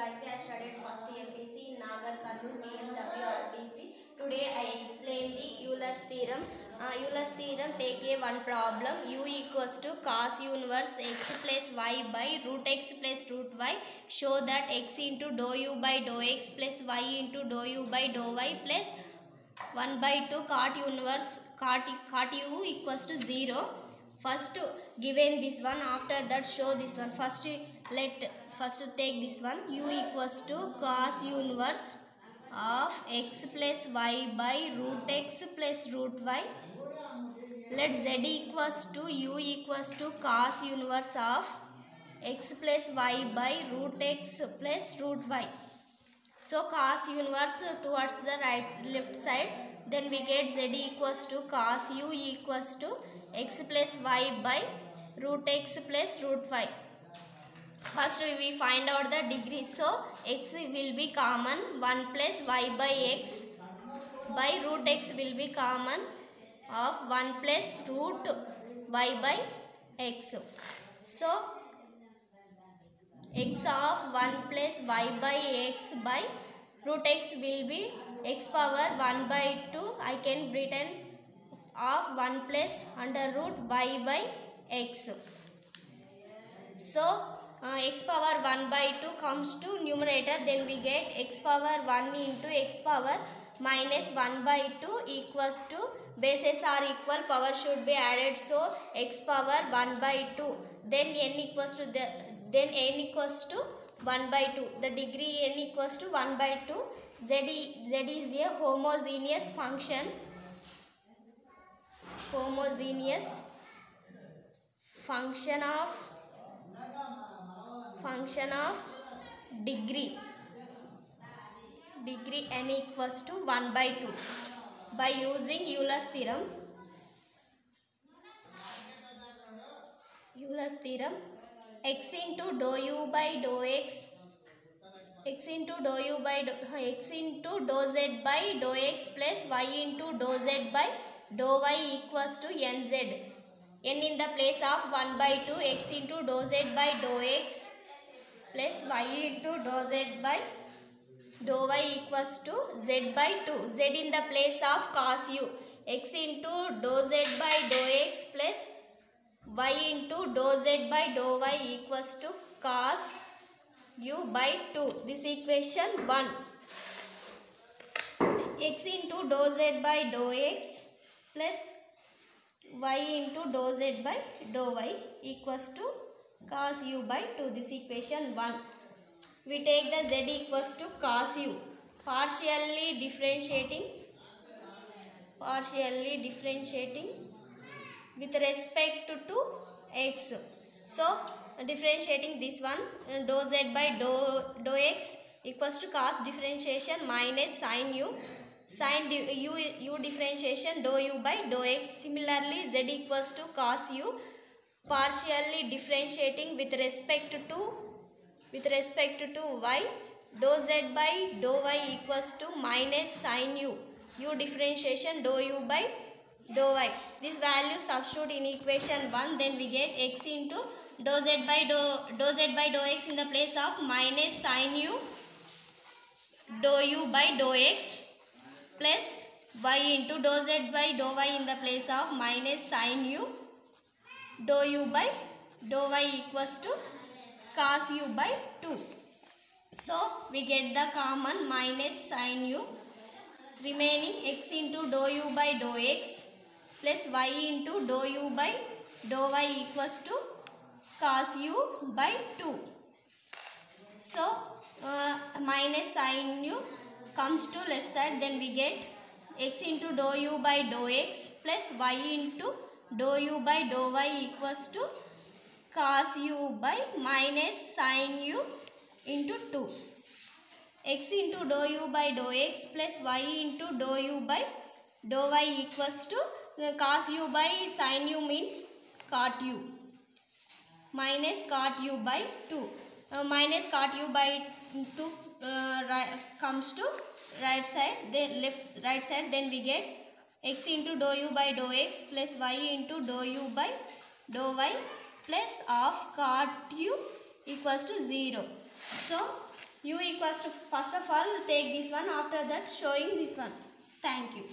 Gayatri. I studied first MPC in Nagar Karnool TSWRDC. Today I explain the Euler's theorem. Euler's theorem, take a one problem. U equals to cos U inverse x plus y by root x plus root y. Show that x into dou u by dou x plus y into dou u by dou y plus 1 by 2 cot u inverse cot u equals to 0. First given this one, after that show this one. First take this one. U equals to cos u inverse of x plus y by root x plus root y. Let z equals to u equals to cos u inverse of x plus y by root x plus root y. So cos u inverse towards the left side, then we get z equals to cos u equals to x plus y by root x plus root y. First we find out the degree. So x will be common, 1 plus y by x by root x will be common of 1 plus root y by x. So x of 1 plus y by x by root x will be x power 1 by 2. I can written of 1 plus under root y by x. So x power 1 by 2 comes to numerator, then we get x power 1 into x power minus 1 by 2 equals to, bases are equal, power should be added, so x power 1 by 2, then n equals to n equals to 1 by 2, the degree n equals to 1 by 2. Z is a homogeneous function, function of degree n equals to 1 by 2 by using Euler's theorem. X into dou u by dou x, x into dou z by dou x plus y into dou z by dou y equals to nz. N in the place of 1 by 2, x into dou z by dou x plus y into dou z by dou y equals to z by 2. Z in the place of cos u, x into dou z by dou x plus y into dou z by dou y equals to cos u by 2. This equation 1. X into dou z by dou x plus y into dou z by dou y equals to cos u by 2. This equation 1. We take the z equals to cos u, partially differentiating with respect to x. So differentiating this one, dou z by dou x equals to cos differentiation minus sin u, u differentiation dou u by dou x. Similarly z equals to cos u, partially differentiating with respect to y, dou z by dou y equals to minus sin u, u differentiation dou u by dou y. This value substitute in equation 1, then we get x into dou z by dou x in the place of minus sin u dou u by dou x plus y into dou z by dou y in the place of minus sin u dou u by dou y equals to cos u by 2. So we get the common minus sin u, remaining x into dou u by dou x plus y into dou u by dou y equals to cos u by 2. So minus sin u comes to left side, then we get x into dou u by dou x plus y into dou u by dou y equals to cos u by minus sin u into 2. X into dou u by dou x plus y into dou u by dou y equals to cos u by sin u means cot u minus cot u by 2. Minus cot u by 2 comes to right side, then right side, then we get x into dou u by dou x plus y into dou u by dou y plus of cot u equals to 0. So u equals to, first of all take this one, after that showing this one. Thank you.